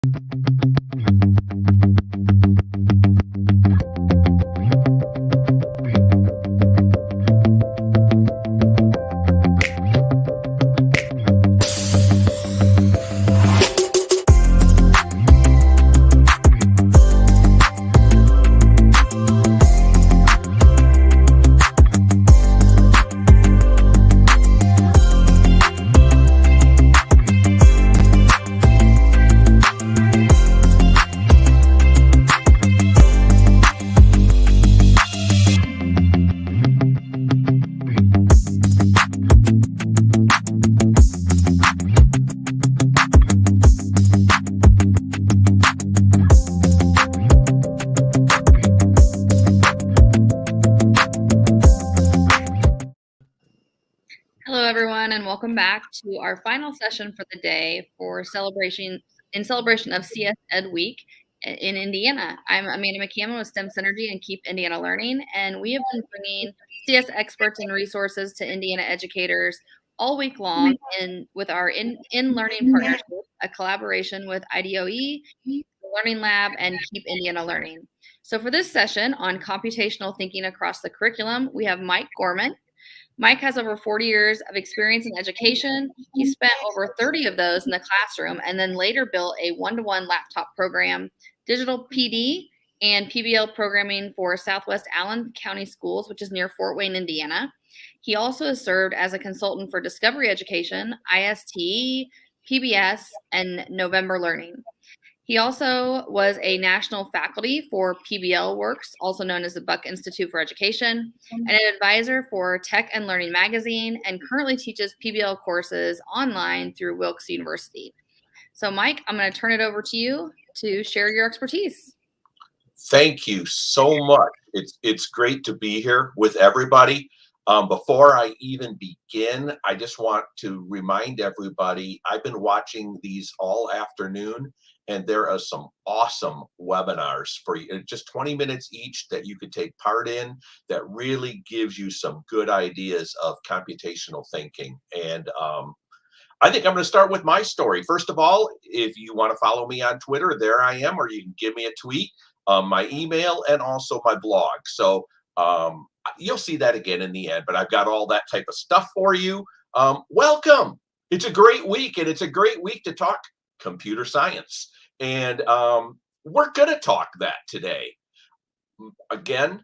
Hello, everyone, and welcome back to our final session for the day in celebration of CS Ed Week in Indiana. I'm Amanda McCammon with STEM Synergy and Keep Indiana Learning, and we have been bringing CS experts and resources to Indiana educators all week long with our in-learning partnership, a collaboration with IDOE, the Learning Lab, and Keep Indiana Learning. So for this session on computational thinking across the curriculum, we have Mike Gorman. Mike has over 40 years of experience in education. He spent over 30 of those in the classroom and then later built a one-to-one laptop program, digital PD, and PBL programming for Southwest Allen County Schools, which is near Fort Wayne, Indiana. He also has served as a consultant for Discovery Education, ISTE, PBS, and November Learning. He also was a national faculty for PBL Works, also known as the Buck Institute for Education, and an advisor for Tech and Learning magazine, and currently teaches PBL courses online through Wilkes University. So, Mike, I'm going to turn it over to you to share your expertise. Thank you so much. It's great to be here with everybody. Before I even begin, I just want to remind everybody, I've been watching these all afternoon, and there are some awesome webinars for you, just 20 minutes each, that you could take part in, that really gives you some good ideas of computational thinking. And I think I'm going to start with my story. First of all, if you want to follow me on Twitter, there I am, or you can give me a tweet, my email, and also my blog. So you'll see that again in the end, but I've got all that type of stuff for you. Welcome. It's a great week, and it's a great week to talk computer science. And we're going to talk that today. Again,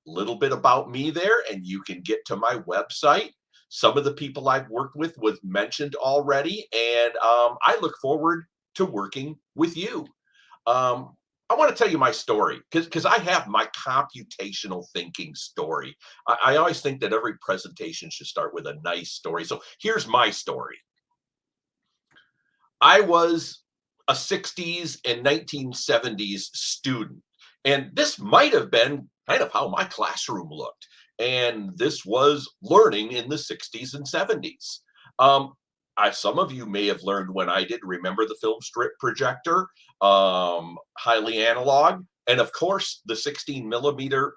a little bit about me there, and you can get to my website. Some of the people I've worked with was mentioned already, and I look forward to working with you. I want to tell you my story because I have my computational thinking story. I always think that every presentation should start with a nice story. So here's my story. I was a 60s and 1970s student, and this might have been kind of how my classroom looked. And this was learning in the 60s and 70s. Some of you may have learned when I did. Remember the film strip projector, highly analog, and of course the 16 millimeter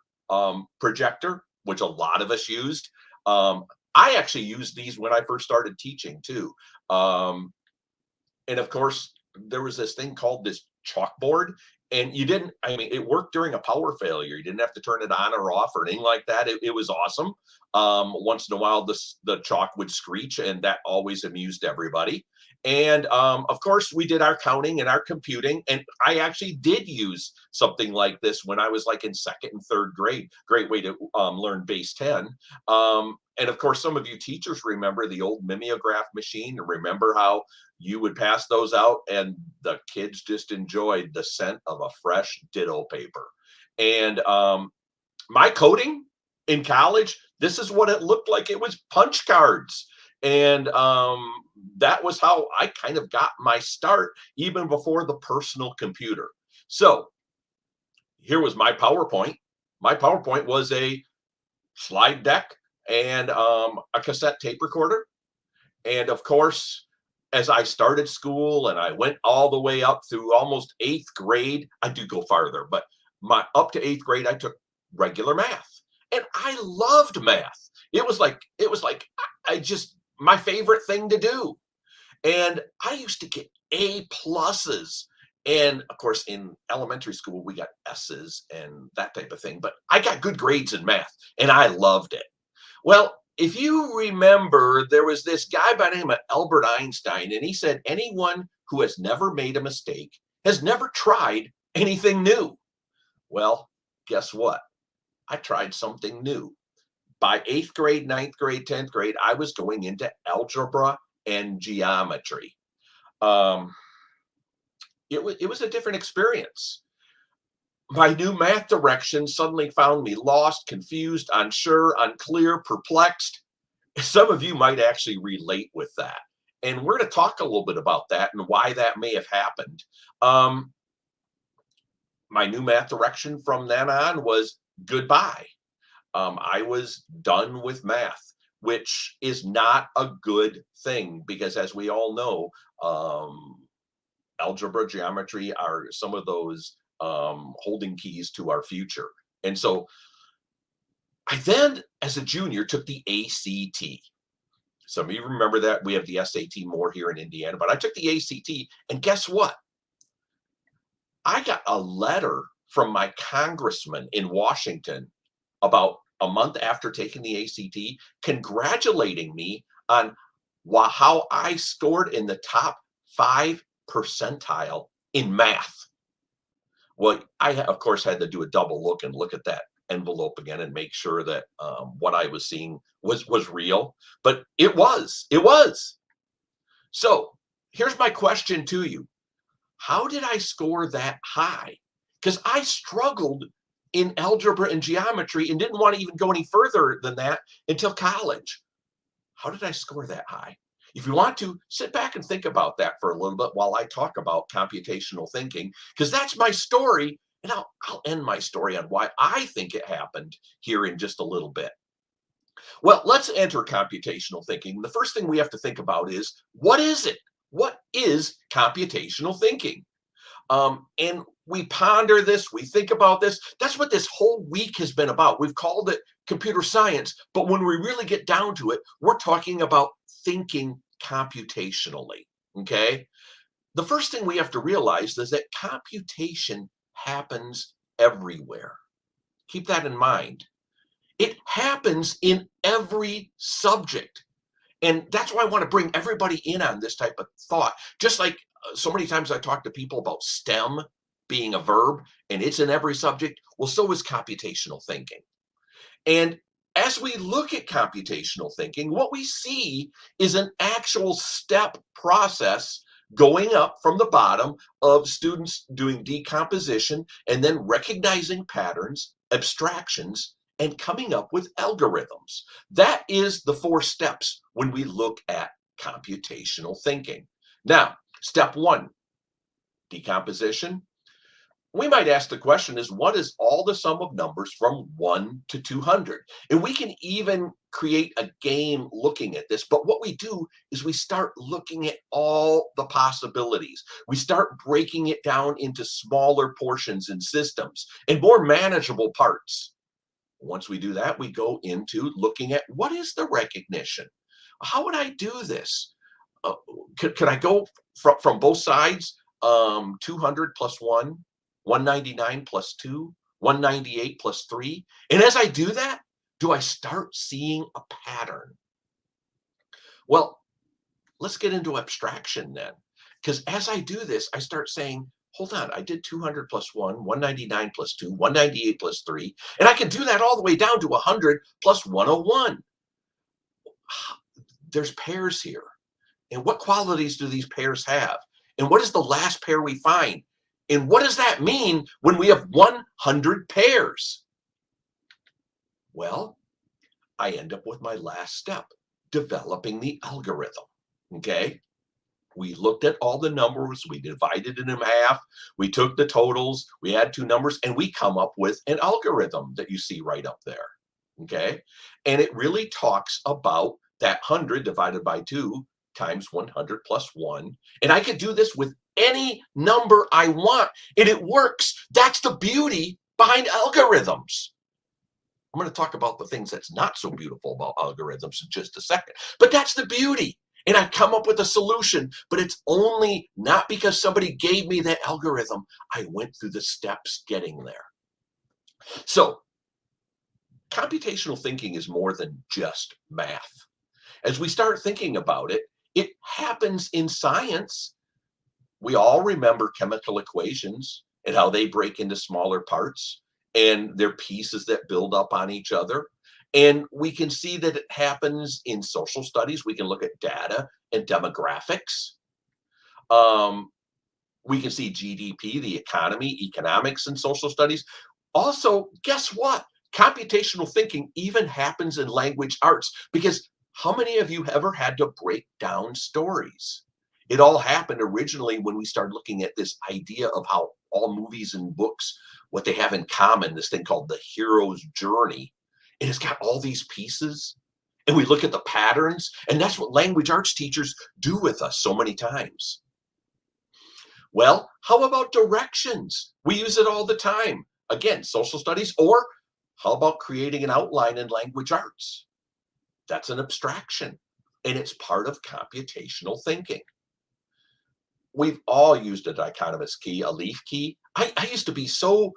projector, which a lot of us used. I actually used these when I first started teaching too. And of course, there was this thing called this chalkboard, and it worked during a power failure. You didn't have to turn it on or off or anything like that. It was awesome. Once in a while, the chalk would screech, and that always amused everybody. And of course, we did our counting and our computing, and I actually did use something like this when I was like in second and third grade. Great way to learn base 10. And of course, some of you teachers remember the old mimeograph machine. Remember how you would pass those out and the kids just enjoyed the scent of a fresh ditto paper. And my coding in college, this is what it looked like. It was punch cards. And that was how I kind of got my start, even before the personal computer. So here was my PowerPoint. My PowerPoint was a slide deck and a cassette tape recorder. And of course, as I started school and I went all the way up through almost 8th grade, I do go farther, but up to 8th grade, I took regular math, and I loved math. It was like my favorite thing to do. And I used to get A pluses And of course, in elementary school, we got S's and that type of thing. But I got good grades in math and I loved it. Well, if you remember, there was this guy by the name of Albert Einstein, and he said, anyone who has never made a mistake has never tried anything new. Well, guess what? I tried something new. By 8th grade, 9th grade, 10th grade, I was going into algebra and geometry. Um, it was a different experience. My new math direction suddenly found me lost, confused, unsure, unclear, perplexed. Some of you might actually relate with that. And we're going to talk a little bit about that and why that may have happened. Um, my new math direction from then on was goodbye. I was done with math, which is not a good thing because, as we all know, algebra, geometry are some of those holding keys to our future. And so I then, as a junior, took the ACT. Some of you remember that. We have the SAT more here in Indiana, but I took the ACT, and guess what? I got a letter from my congressman in Washington about a month after taking the ACT, congratulating me on how I scored in the top 5 percentile in math. Well, I, of course, had to do a double look and look at that envelope again and make sure that what I was seeing was real. But it was. It was. So here's my question to you. How did I score that high? Because I struggled in algebra and geometry and didn't want to even go any further than that until college. How did I score that high? If you want to, sit back and think about that for a little bit while I talk about computational thinking, because that's my story, and I'll end my story on why I think it happened here in just a little bit. Well, let's enter computational thinking. The first thing we have to think about is, what is it? What is computational thinking? And we ponder this, we think about this. That's what this whole week has been about. We've called it computer science, but when we really get down to it, we're talking about thinking computationally. Okay. The first thing we have to realize is that computation happens everywhere. Keep that in mind. It happens in every subject. And that's why I want to bring everybody in on this type of thought. Just like so many times I talk to people about STEM being a verb and it's in every subject. Well, so is computational thinking. And as we look at computational thinking, what we see is an actual step process going up from the bottom of students doing decomposition and then recognizing patterns, abstractions, and coming up with algorithms. That is the 4 steps when we look at computational thinking. Now, step 1, decomposition. We might ask the question is, what is all the sum of numbers from 1 to 200? And we can even create a game looking at this. But what we do is we start looking at all the possibilities. We start breaking it down into smaller portions and systems and more manageable parts. Once we do that, we go into looking at what is the recognition? How would I do this? Could I go from both sides? 200 plus 1, 199 plus 2, 198 plus 3. And as I do that, do I start seeing a pattern? Well, let's get into abstraction then. Because as I do this, I start saying, hold on, I did 200 plus 1, 199 plus 2, 198 plus 3. And I can do that all the way down to 100 plus 101. There's pairs here. And what qualities do these pairs have? And what is the last pair we find? And what does that mean when we have 100 pairs? Well, I end up with my last step, developing the algorithm. Okay. We looked at all the numbers, we divided it in half, we took the totals, we add 2 numbers, and we come up with an algorithm that you see right up there. Okay. And it really talks about that 100 divided by 2 times 100 plus 1. And I could do this with any number I want, and it works. That's the beauty behind algorithms. I'm going to talk about the things that's not so beautiful about algorithms in just a second, but that's the beauty. and I come up with a solution, but it's only not because somebody gave me that algorithm. I went through the steps getting there. So computational thinking is more than just math. As we start thinking about it, it happens in science. We all remember chemical equations and how they break into smaller parts and they're pieces that build up on each other. And we can see that it happens in social studies. We can look at data and demographics. Um, we can see GDP, the economy, economics, and social studies. Also, guess what? Computational thinking even happens in language arts because how many of you ever had to break down stories? It all happened originally when we started looking at this idea of how all movies and books, what they have in common, this thing called the hero's journey. And it's got all these pieces. And we look at the patterns, and that's what language arts teachers do with us so many times. Well, how about directions? We use it all the time. Again, social studies, or how about creating an outline in language arts? That's an abstraction, and it's part of computational thinking. We've all used a dichotomous key, a leaf key. I used to be so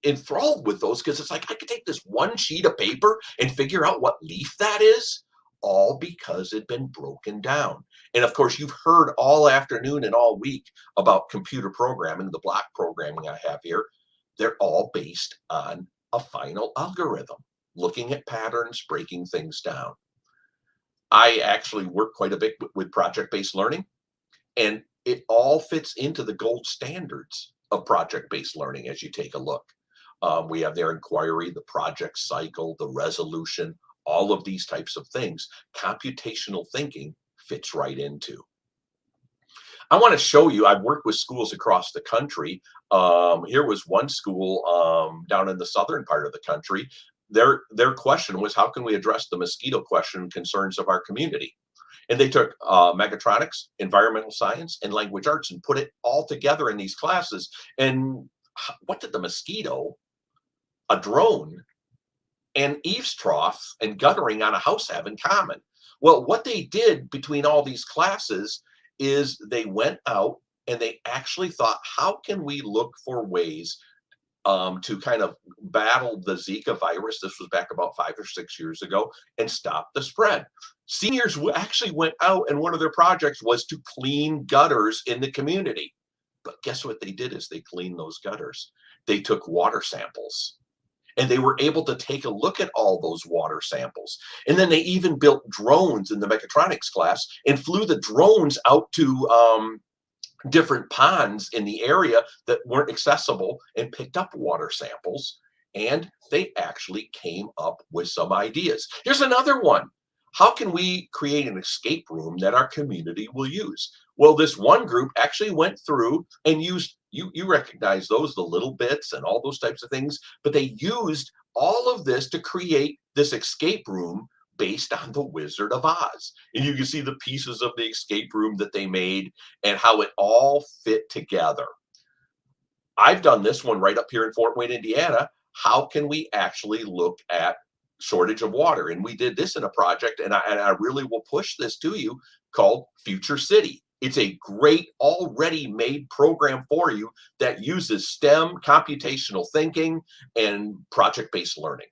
enthralled with those because it's like I could take this one sheet of paper and figure out what leaf that is, all because it'd been broken down. And of course, you've heard all afternoon and all week about computer programming, the block programming I have here. They're all based on a final algorithm, looking at patterns, breaking things down. I actually work quite a bit with project-based learning, and it all fits into the gold standards of project-based learning as you take a look. We have their inquiry, the project cycle, the resolution, all of these types of things. Computational thinking fits right into. I want to show you, I've worked with schools across the country. Here was one school down in the southern part of the country. Their question was, how can we address the mosquito question and concerns of our community? And they took mechatronics, environmental science, and language arts and put it all together in these classes. And what did the mosquito, a drone, and eaves trough and guttering on a house have in common? Well, what they did between all these classes is they went out and they actually thought, how can we look for ways to kind of battle the Zika virus? This was back about 5 or 6 years ago, and stop the spread. Seniors actually went out, and one of their projects was to clean gutters in the community. But guess what they did is they cleaned those gutters. They took water samples, and they were able to take a look at all those water samples. And then they even built drones in the mechatronics class and flew the drones out to different ponds in the area that weren't accessible and picked up water samples. And they actually came up with some ideas. Here's another one. How can we create an escape room that our community will use? Well, this one group actually went through and used, you recognize those, the little bits and all those types of things, but they used all of this to create this escape room based on the Wizard of Oz. And you can see the pieces of the escape room that they made and how it all fit together. I've done this one right up here in Fort Wayne, Indiana. How can we actually look at shortage of water? And we did this in a project, and I really will push this to you, called Future City. It's a great already made program for you that uses STEM, computational thinking, and project-based learning.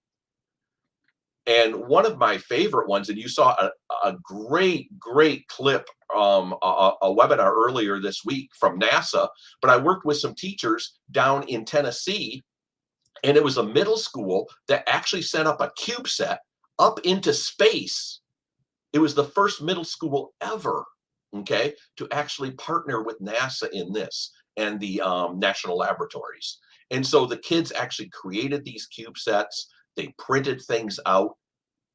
And one of my favorite ones, and you saw a great clip, a webinar earlier this week from NASA, but I worked with some teachers down in Tennessee, and it was a middle school that actually sent up a CubeSat up into space. It was the first middle school ever, okay, to actually partner with NASA in this and the national laboratories. And so the kids actually created these CubeSats. They printed things out.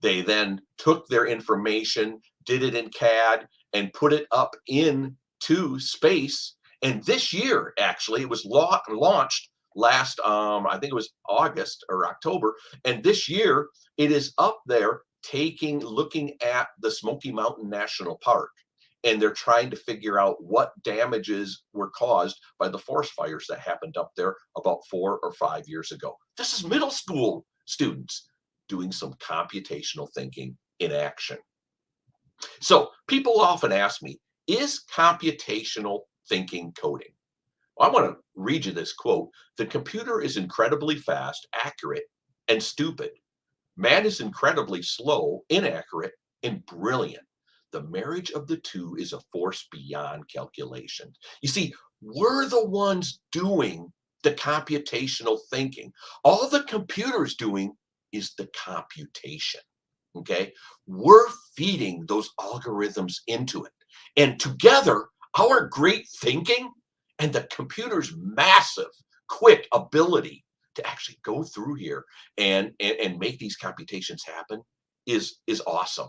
They then took their information, did it in CAD, and put it up into space. And this year, actually, it was launched last, I think it was August or October. And this year, it is up there looking at the Smoky Mountain National Park. And they're trying to figure out what damages were caused by the forest fires that happened up there about 4 or 5 years ago. This is middle school students doing some computational thinking in action. So people often ask me, is computational thinking coding? Well, I want to read you this quote. The computer is incredibly fast, accurate, and stupid. Man is incredibly slow, inaccurate, and brilliant. The marriage of the two is a force beyond calculation. You see, we're the ones doing the computational thinking. All the computer's doing is the computation. Okay. We're feeding those algorithms into it. And together, our great thinking and the computer's massive, quick ability to actually go through here and make these computations happen is awesome.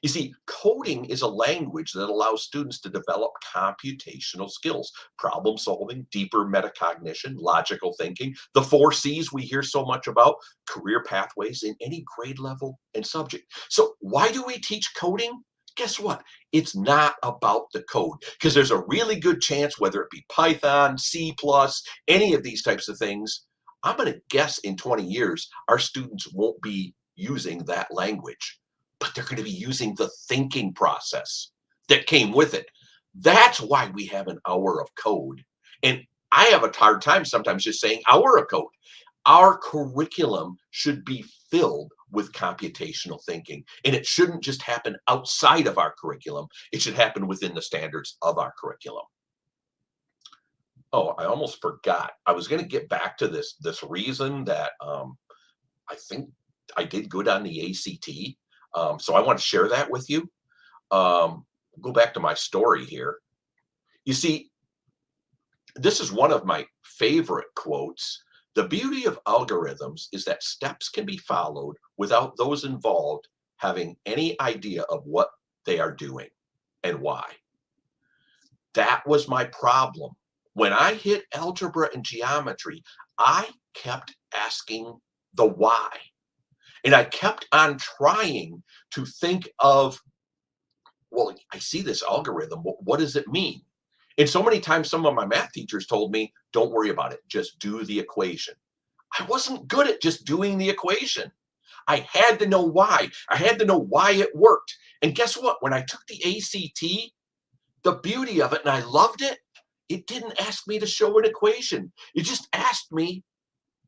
You see, coding is a language that allows students to develop computational skills, problem solving, deeper metacognition, logical thinking, the four C's we hear so much about, career pathways in any grade level and subject. So, why do we teach coding? Guess what? It's not about the code because there's a really good chance, whether it be Python, C, any of these types of things, I'm going to guess in 20 years, our students won't be using that language, but they're going to be using the thinking process that came with it. That's why we have an hour of code. And I have a hard time sometimes just saying hour of code. Our curriculum should be filled with computational thinking, and it shouldn't just happen outside of our curriculum. It should happen within the standards of our curriculum. Oh, I almost forgot. I was going to get back to this reason that I think I did good on the ACT. So I want to share that with you. Go back to my story here. You see, this is one of my favorite quotes. The beauty of algorithms is that steps can be followed without those involved having any idea of what they are doing and why. That was my problem. When I hit algebra and geometry, I kept asking the why. And I kept on trying to think of, well, I see this algorithm. What does it mean? And so many times, some of my math teachers told me, don't worry about it, just do the equation. I wasn't good at just doing the equation. I had to know why. I had to know why it worked. And guess what? When I took the ACT, the beauty of it, and I loved it, it didn't ask me to show an equation. It just asked me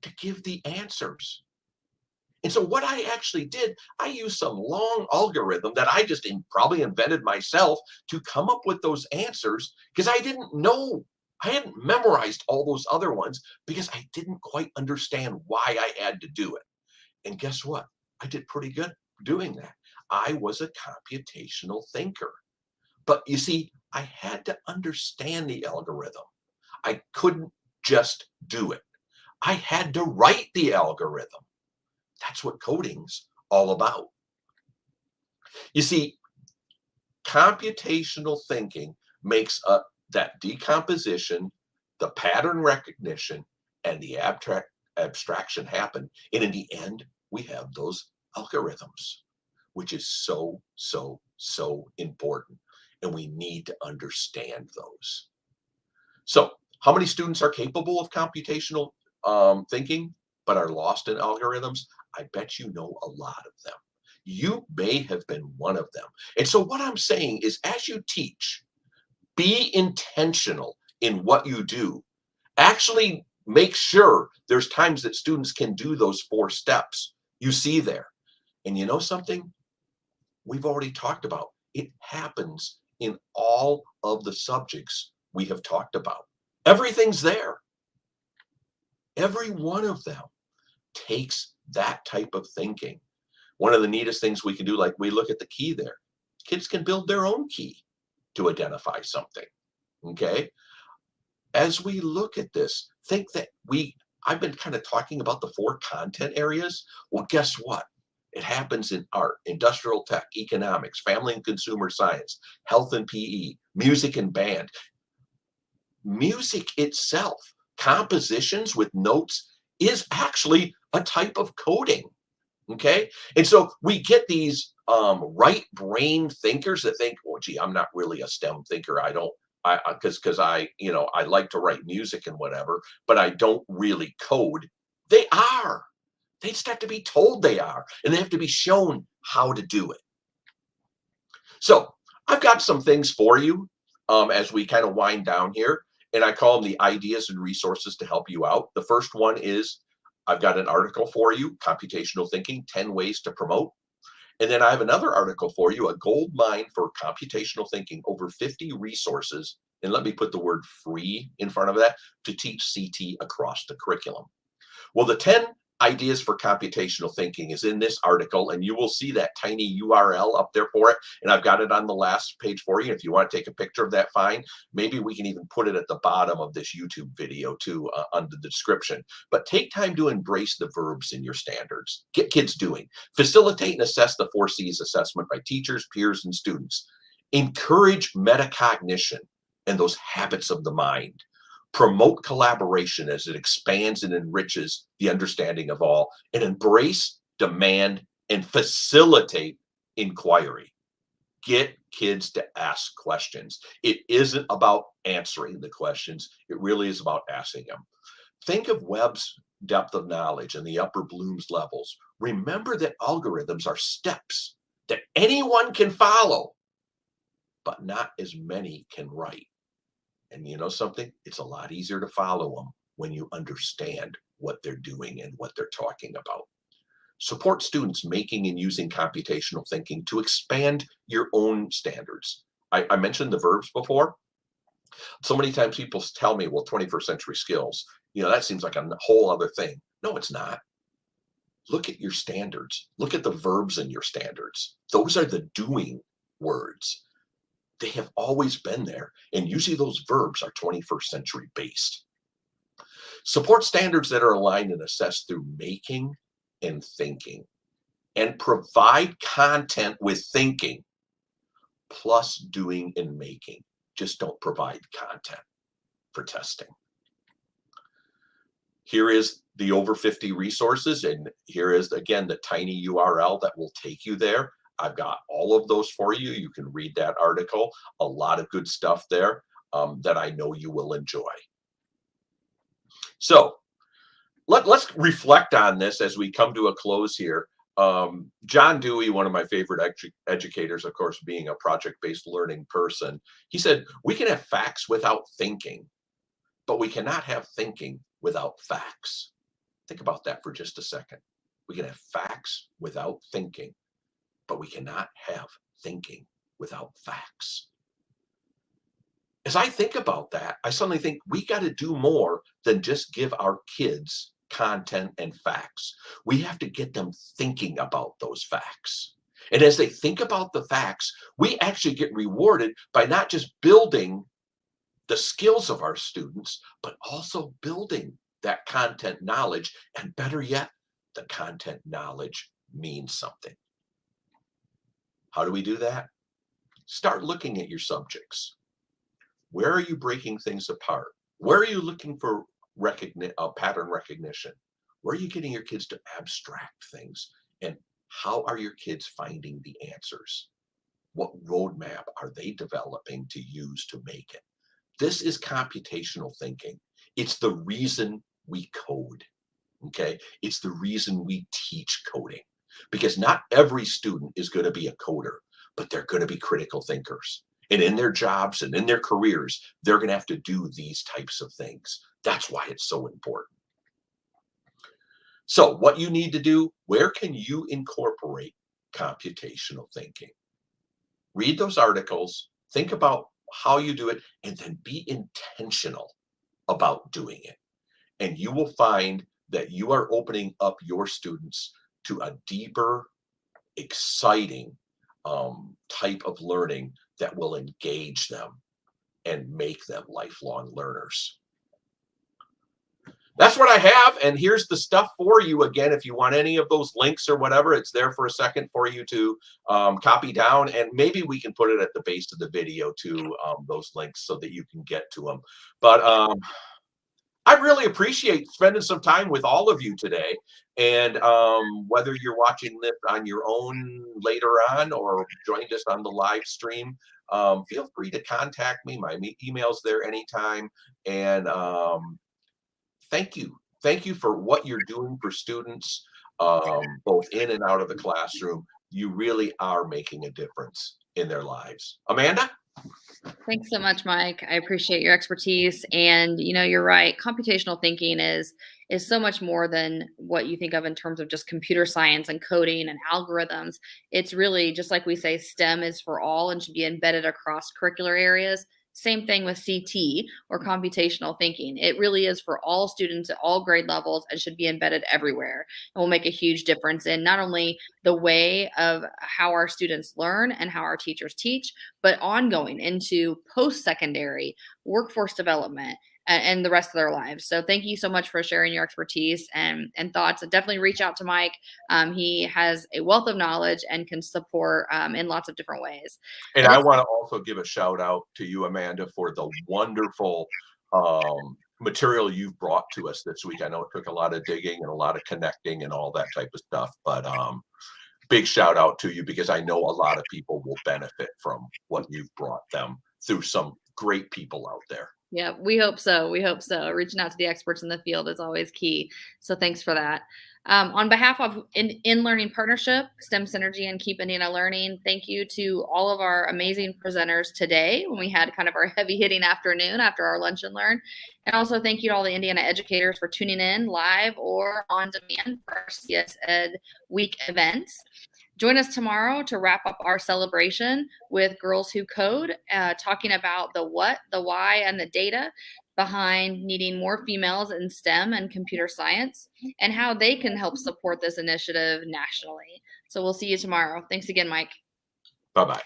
to give the answers. And so what I actually did, I used some long algorithm that I just probably invented myself to come up with those answers because I didn't know. I hadn't memorized all those other ones because I didn't quite understand why I had to do it. And guess what? I did pretty good doing that. I was a computational thinker. But you see, I had to understand the algorithm. I couldn't just do it. I had to write the algorithm. That's what coding's all about. You see, computational thinking makes that decomposition, the pattern recognition, and the abstraction happen. And in the end, we have those algorithms, which is so, so, so important. And we need to understand those. So, how many students are capable of computational thinking but are lost in algorithms? I bet you know a lot of them. You may have been one of them. And so, what I'm saying is, as you teach, be intentional in what you do. Actually, make sure there's times that students can do those four steps you see there. And you know something? We've already talked about it happens in all of the subjects we have talked about. Everything's there. Every one of them takes that type of thinking. One of the neatest things we can do, like we look at the key there, kids can build their own key to identify something. Okay. As we look at this, think that I've been kind of talking about the four content areas. Well, guess what? It happens in art, industrial tech, economics, family and consumer science, health and PE, music and band. Music itself, compositions with notes, is actually a type of coding. Okay. And so we get these right brain thinkers that think, well, gee, I'm not really a STEM thinker. I don't, because I like to write music and whatever, but I don't really code. They are. They just have to be told they are, and they have to be shown how to do it. So I've got some things for you as we kind of wind down here, and I call them the ideas and resources to help you out. The first one is I've got an article for you, Computational Thinking, 10 Ways to Promote. And then I have another article for you, a gold mine for computational thinking, over 50 resources. And let me put the word free in front of that to teach CT across the curriculum. Well, the 10 ideas for computational thinking is in this article, and you will see that tiny URL up there for it. And I've got it on the last page for you. If you want to take a picture of that, fine. Maybe we can even put it at the bottom of this YouTube video too, under the description. But take time to embrace the verbs in your standards. Get kids doing. Facilitate and assess the 4Cs assessment by teachers, peers, and students. Encourage metacognition and those habits of the mind. Promote collaboration as it expands and enriches the understanding of all, and embrace, demand, and facilitate inquiry. Get kids to ask questions. It isn't about answering the questions, it really is about asking them. Think of Webb's depth of knowledge and the upper Bloom's levels. Remember that algorithms are steps that anyone can follow, but not as many can write. And you know something? It's a lot easier to follow them when you understand what they're doing and what they're talking about. Support students making and using computational thinking to expand your own standards. I mentioned the verbs before. So many times people tell me, well, 21st century skills, that seems like a whole other thing. No, it's not. Look at your standards. Look at the verbs in your standards. Those are the doing words. They have always been there. And usually those verbs are 21st century based. Support standards that are aligned and assessed through making and thinking. And provide content with thinking plus doing and making. Just don't provide content for testing. Here is the over 50 resources. And here is, again, the tiny URL that will take you there. I've got all of those for you. You can read that article. A lot of good stuff there that I know you will enjoy. So let's reflect on this as we come to a close here. John Dewey, one of my favorite educators, of course, being a project-based learning person, he said, we can have facts without thinking, but we cannot have thinking without facts. Think about that for just a second. We can have facts without thinking, but we cannot have thinking without facts. As I think about that, I suddenly think we got to do more than just give our kids content and facts. We have to get them thinking about those facts. And as they think about the facts, we actually get rewarded by not just building the skills of our students, but also building that content knowledge. And better yet, the content knowledge means something. How do we do that? Start looking at your subjects. Where are you breaking things apart? Where are you looking for pattern recognition? Where are you getting your kids to abstract things? And how are your kids finding the answers? What roadmap are they developing to use to make it? This is computational thinking. It's the reason we code, okay? It's the reason we teach coding, because not every student is going to be a coder, but they're going to be critical thinkers. And in their jobs and in their careers, they're going to have to do these types of things. That's why it's so important. So what you need to do, where can you incorporate computational thinking? Read those articles, think about how you do it, and then be intentional about doing it. And you will find that you are opening up your students to a deeper, exciting type of learning that will engage them and make them lifelong learners. That's what I have. And here's the stuff for you. Again, if you want any of those links or whatever, it's there for a second for you to copy down. And maybe we can put it at the base of the video too, those links, so that you can get to them. But I really appreciate spending some time with all of you today. And whether you're watching this on your own later on or joined us on the live stream, feel free to contact me. My email's there anytime. And thank you. Thank you for what you're doing for students, both in and out of the classroom. You really are making a difference. in their lives. Amanda? Thanks so much, Mike. I appreciate your expertise. And you're right. Computational thinking is so much more than what you think of in terms of just computer science and coding and algorithms. It's really just like we say, STEM is for all and should be embedded across curricular areas. Same thing with CT or computational thinking. It really is for all students at all grade levels and should be embedded everywhere. And will make a huge difference in not only the way of how our students learn and how our teachers teach, but ongoing into post-secondary workforce development and the rest of their lives. So thank you so much for sharing your expertise and thoughts. Definitely reach out to Mike. He has a wealth of knowledge and can support in lots of different ways. And It I looks want to also give a shout out to you, Amanda, for the wonderful material you've brought to us this week. I know it took a lot of digging and a lot of connecting and all that type of stuff, but big shout out to you because I know a lot of people will benefit from what you've brought them through some great people out there. Yeah, we hope so. We hope so. Reaching out to the experts in the field is always key. So thanks for that. On behalf of In Learning Partnership, STEM Synergy, and Keep Indiana Learning, thank you to all of our amazing presenters today when we had kind of our heavy hitting afternoon after our lunch and learn. And also thank you to all the Indiana educators for tuning in live or on demand for our CS Ed Week events. Join us tomorrow to wrap up our celebration with Girls Who Code, talking about the what, the why, and the data behind needing more females in STEM and computer science and how they can help support this initiative nationally. So we'll see you tomorrow. Thanks again, Mike. Bye bye.